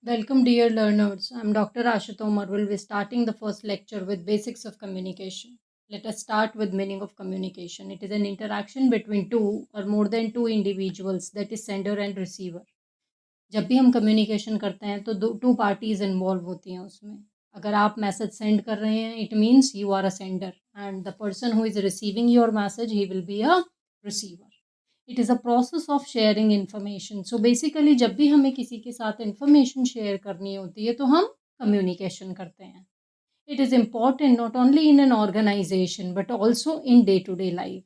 Welcome, dear learners. I'm Dr. Asha Tomar. Will be starting the first lecture with basics of communication. Let us start with meaning of communication. It is an interaction between two or more than two individuals, that is sender and receiver. जब भी हम communication करते हैं तो to parties involve होती हैं उसमें. अगर आप मैसेज सेंड कर रहे हैं it means you are a sender and the person who is receiving your message he will be a receiver. It is a process of sharing information. So basically जब भी हमें किसी के साथ इन्फॉर्मेशन शेयर करनी होती है तो हम कम्युनिकेशन करते हैं. It is important not only in an organisation but also in day to day life.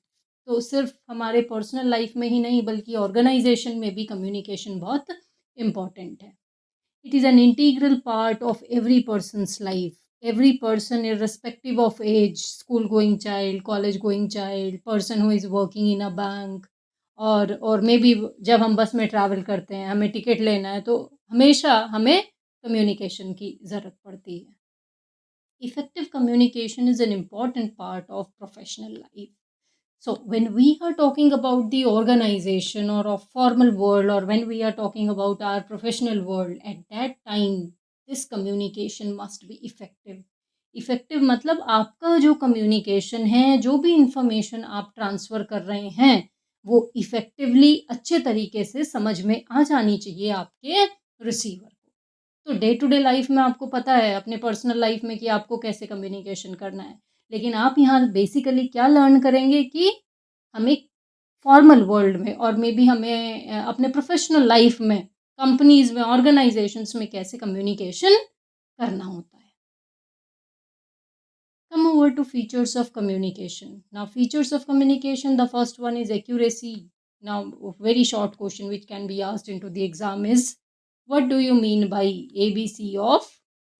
तो सिर्फ हमारे पर्सनल लाइफ में ही नहीं बल्कि ऑर्गेनाइजेशन में भी कम्युनिकेशन बहुत इम्पॉर्टेंट है. It is an integral part of every person's life. Every person, irrespective of age, school going child, college going child, person who is working in a bank, और may be जब हम बस में travel करते हैं हमें ticket लेना है तो हमेशा हमें कम्युनिकेशन की ज़रूरत पड़ती है. Effective communication is an important part of professional life. So, when we are talking about the organization or a formal world, or when we are talking about our professional world, at that time, this communication must be effective. Effective मतलब आपका जो communication है, जो भी information आप transfer कर रहे हैं, वो इफ़ेक्टिवली अच्छे तरीके से समझ में आ जानी चाहिए आपके रिसीवर को. तो डे टू डे लाइफ में आपको पता है अपने पर्सनल लाइफ में कि आपको कैसे कम्युनिकेशन करना है. लेकिन आप यहाँ बेसिकली क्या लर्न करेंगे कि हमें फॉर्मल वर्ल्ड में और मे बी हमें अपने प्रोफेशनल लाइफ में कंपनीज में ऑर्गेनाइजेशंस में कैसे कम्युनिकेशन करना होता है. Come over to features of communication. Now, features of communication, the first one is accuracy. Now, a very short question which can be asked into the exam is, what do you mean by ABC of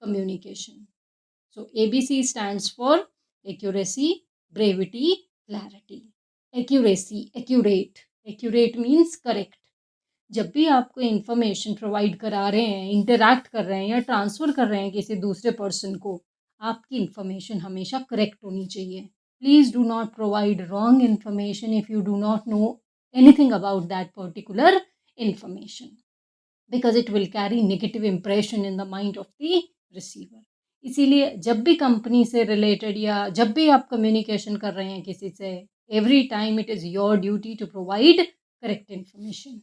communication? So, ABC stands for accuracy, brevity, clarity. Accuracy, accurate. Accurate means correct. जब भी आपको information provide करा रहे हैं, interact कर रहे हैं या ट्रांसफ़र कर रहे हैं किसी दूसरे पर्सन को, आपकी इन्फॉर्मेशन हमेशा करेक्ट होनी चाहिए. Please do not provide wrong information if you do not know anything about that particular information, because it will carry negative impression in the mind of the receiver. इसीलिए जब भी company से related या जब भी आप कम्युनिकेशन कर रहे हैं किसी से, every time it is your duty to provide correct information.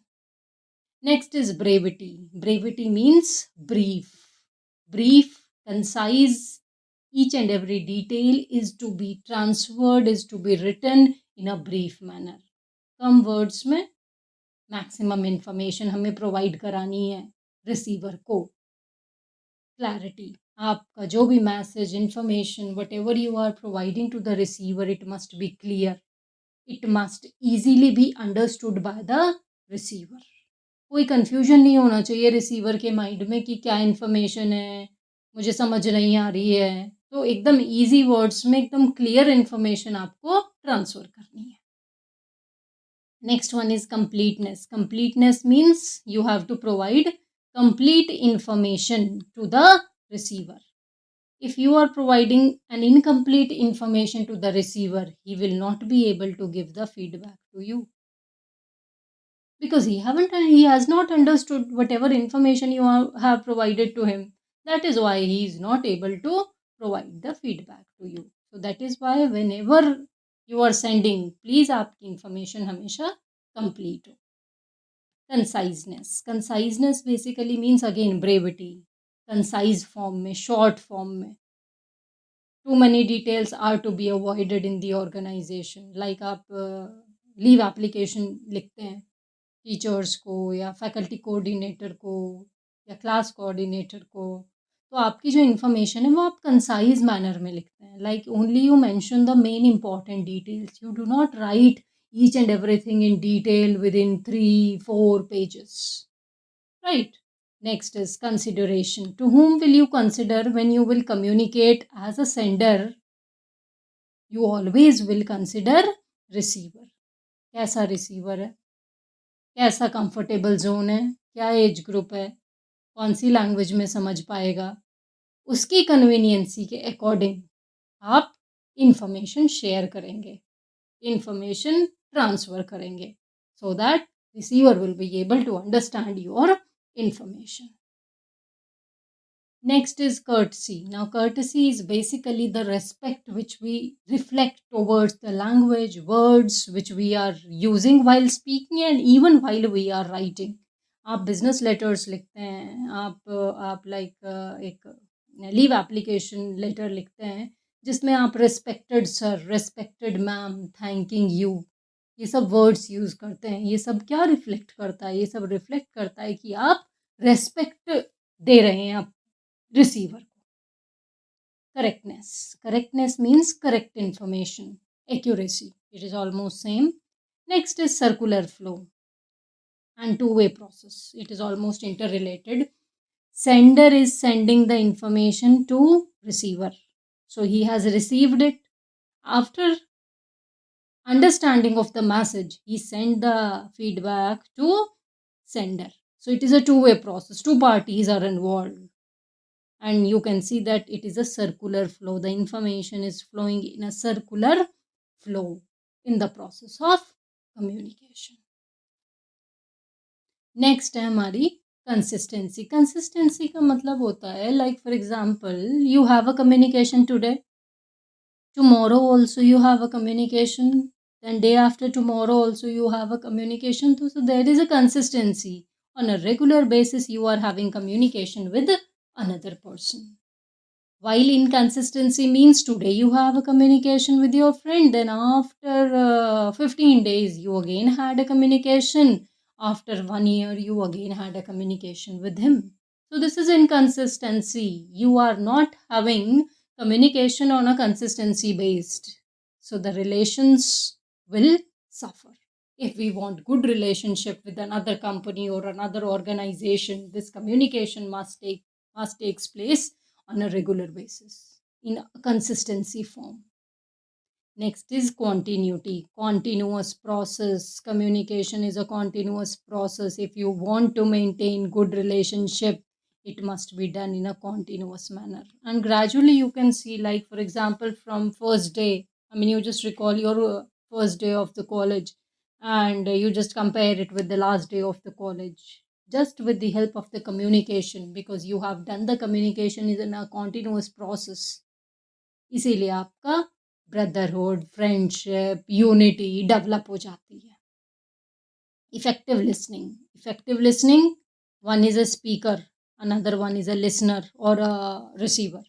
Next is brevity. Brevity means brief. Brief, concise, each and every detail is to be transferred, is to be written in a brief manner. कम words में maximum information हमें provide करानी है receiver को. Clarity, आपका जो भी message information whatever you are providing to the receiver, it must be clear. It must easily be understood by the receiver. कोई कन्फ्यूजन नहीं होना चाहिए रिसीवर के माइंड में कि क्या इन्फॉर्मेशन है, मुझे समझ नहीं आ रही है. तो एकदम इजी वर्ड्स में एकदम क्लियर इन्फॉर्मेशन आपको ट्रांसफ़र करनी है. Next one is completeness. Completeness means you have to provide complete information to the receiver. If you are providing an incomplete information to the receiver, he will not be able to give the feedback to you, because he has not understood whatever information you have provided to him. That is why he is not able to provide the feedback to you. So that is why whenever you are sending, please आपकी information हमेशा complete हो. Conciseness basically means again brevity. Concise form में, short form में. Too many details are to be avoided in the organization. Like आप leave application लिखते हैं teachers को या फैकल्टी कोऑर्डिनेटर को या क्लास कोऑर्डिनेटर को, तो आपकी जो इन्फॉर्मेशन है वो आप कंसाइज मैनर में लिखते हैं. Like only you mention the main important details. You do not right each and everything in detail with in 3-4 pages, right. Next is consideration. To whom will you consider when you will communicate as a sender? You always will consider receiver. कैसा receiver है, कैसा comfortable zone है, क्या age group है, कौन सी language में समझ पाएगा, उसकी कन्वीनियंसी के अकॉर्डिंग आप इंफॉर्मेशन शेयर करेंगे, इंफॉर्मेशन ट्रांसफ़र करेंगे, so that receiver will be able to understand your information. Next is courtesy. Now, courtesy is basically the respect which we reflect towards the language, words which we are using while speaking and even while we are writing. आप business letters लिखते हैं, आप like एक leave application letter लिखते हैं जिसमें आप respected sir, respected ma'am, thanking you, ये सब वर्ड्स यूज़ करते हैं। ये सब क्या रिफ्लेक्ट करता है? ये सब रिफ्लेक्ट करता है कि आप रेस्पेक्ट दे रहे हैं आप रिसीवर को। Correctness means correct information. Accuracy, it is almost same. Next is circular flow and two-way process. It is almost interrelated. Sender is sending the information to receiver. So he has received it. After understanding of the message, he sent the feedback to sender. So it is a two-way process. Two parties are involved. And you can see that it is a circular flow. The information is flowing in a circular flow in the process of communication. Next है हमारी consistency. Consistency का मतलब होता है like for example you have a communication today, tomorrow also you have a communication, then day after tomorrow also you have a communication. So there is a consistency. On a regular basis you are having communication with another person. While inconsistency means today you have a communication with your friend, then after 15 days you again had a communication, after 1 year you again had a communication with him. So this is inconsistency. You are not having communication on a consistency based, so the relations will suffer. If we want good relationship with another company or another organization, this communication must takes place on a regular basis in a consistency form. Next is continuity, continuous process. Communication is a continuous process. If you want to maintain good relationship, it must be done in a continuous manner. And gradually you can see, like for example, from first day, I mean, you just recall your first day of the college and you just compare it with the last day of the college, just with the help of the communication, because you have done the communication is in a continuous process. इसीलिए आपका brotherhood, friendship, unity develop हो जाती है. Effective listening, one is a speaker, another one is a listener और a receiver.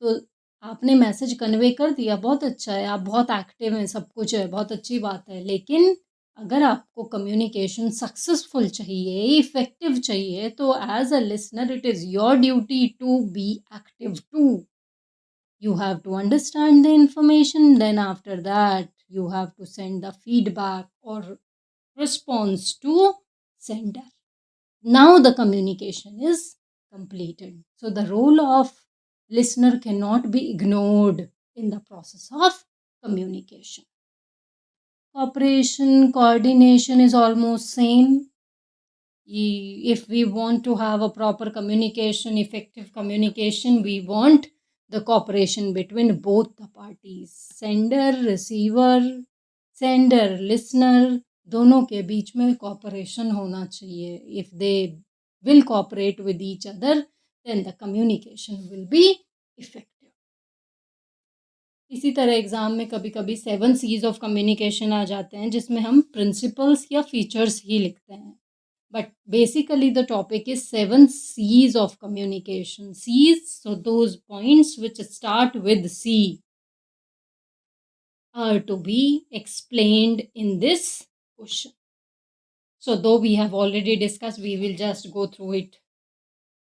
तो आपने message convey कर दिया, बहुत अच्छा है, आप बहुत एक्टिव हैं, सब कुछ है, बहुत अच्छी बात है. लेकिन अगर आपको कम्युनिकेशन सक्सेसफुल चाहिए, इफेक्टिव चाहिए, तो as a listener it is your duty to be active too. You have to understand the information, then after that you have to send the feedback or response to sender. Now the communication is completed. So the role of listener cannot be ignored in the process of communication. Cooperation, coordination is almost same. If we want to have a proper communication, effective communication, we want the cooperation between both the parties, sender, receiver, sender, listener, दोनों के बीच में cooperation होना चाहिए. If they will cooperate with each other, then the communication will be effective. इसी तरह exam में कभी कभी 7 C's ऑफ कम्युनिकेशन आ जाते हैं जिसमें हम प्रिंसिपल्स या फीचर्स ही लिखते हैं. But basically the topic is 7 C's of communication. C's, so those points which start with C are to be explained in this question. So though we have already discussed, we will just go through it.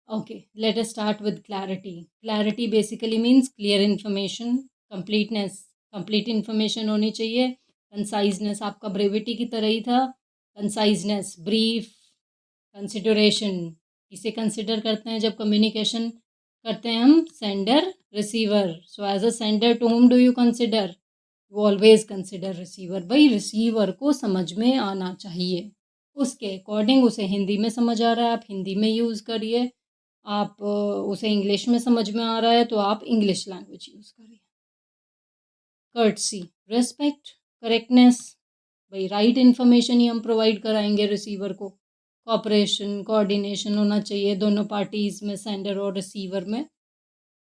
Okay, let us start with clarity. Clarity basically means clear information, completeness, complete information होनी चाहिए. Conciseness आपका brevity की तरह ही था. Conciseness, brief, consideration, किसे consider करते हैं जब कम्युनिकेशन करते हैं हम? Sender, receiver. So as a sender to whom do you consider? You always consider receiver. भाई रिसीवर को समझ में आना चाहिए, उसके अकॉर्डिंग. उसे हिंदी में समझ आ रहा है, आप हिंदी में यूज़ करिए. आप उसे इंग्लिश में समझ में आ रहा है तो आप इंग्लिश लैंग्वेज यूज़ करिए. कर्टसी, रेस्पेक्ट, करेक्टनेस, भाई राइट इन्फॉर्मेशन ही हम प्रोवाइड कराएंगे रिसीवर को. कॉपरेशन कोऑर्डिनेशन होना चाहिए दोनों पार्टीज में, सेंडर और रिसीवर में.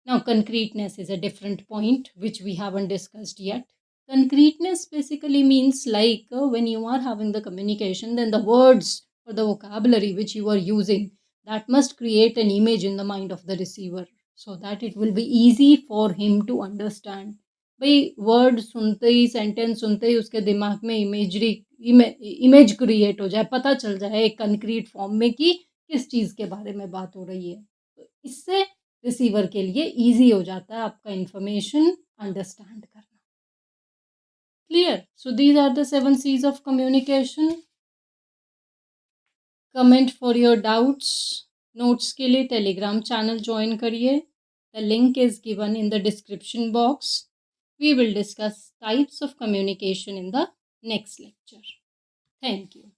Now, concreteness is a different point which we haven't discussed yet. Concreteness basically means like when you are having the communication, then the words or the vocabulary which you are using, that must create an image in the mind of the receiver so that it will be easy for him to understand. भाई word सुनते ही, sentence सुनते ही उसके दिमाग में image create हो जाए, पता चल जाए एक कंक्रीट फॉर्म में कि किस चीज़ के बारे में बात हो रही है. तो इससे रिसीवर के लिए ईजी हो जाता है आपका इंफॉर्मेशन अंडरस्टैंड करना. Clear? So these are the 7 C's of communication. Comment for your doubts. Notes के लिए टेलीग्राम चैनल ज्वाइन करिए. The link is given in the description box. We will discuss types of communication in the next lecture. Thank you.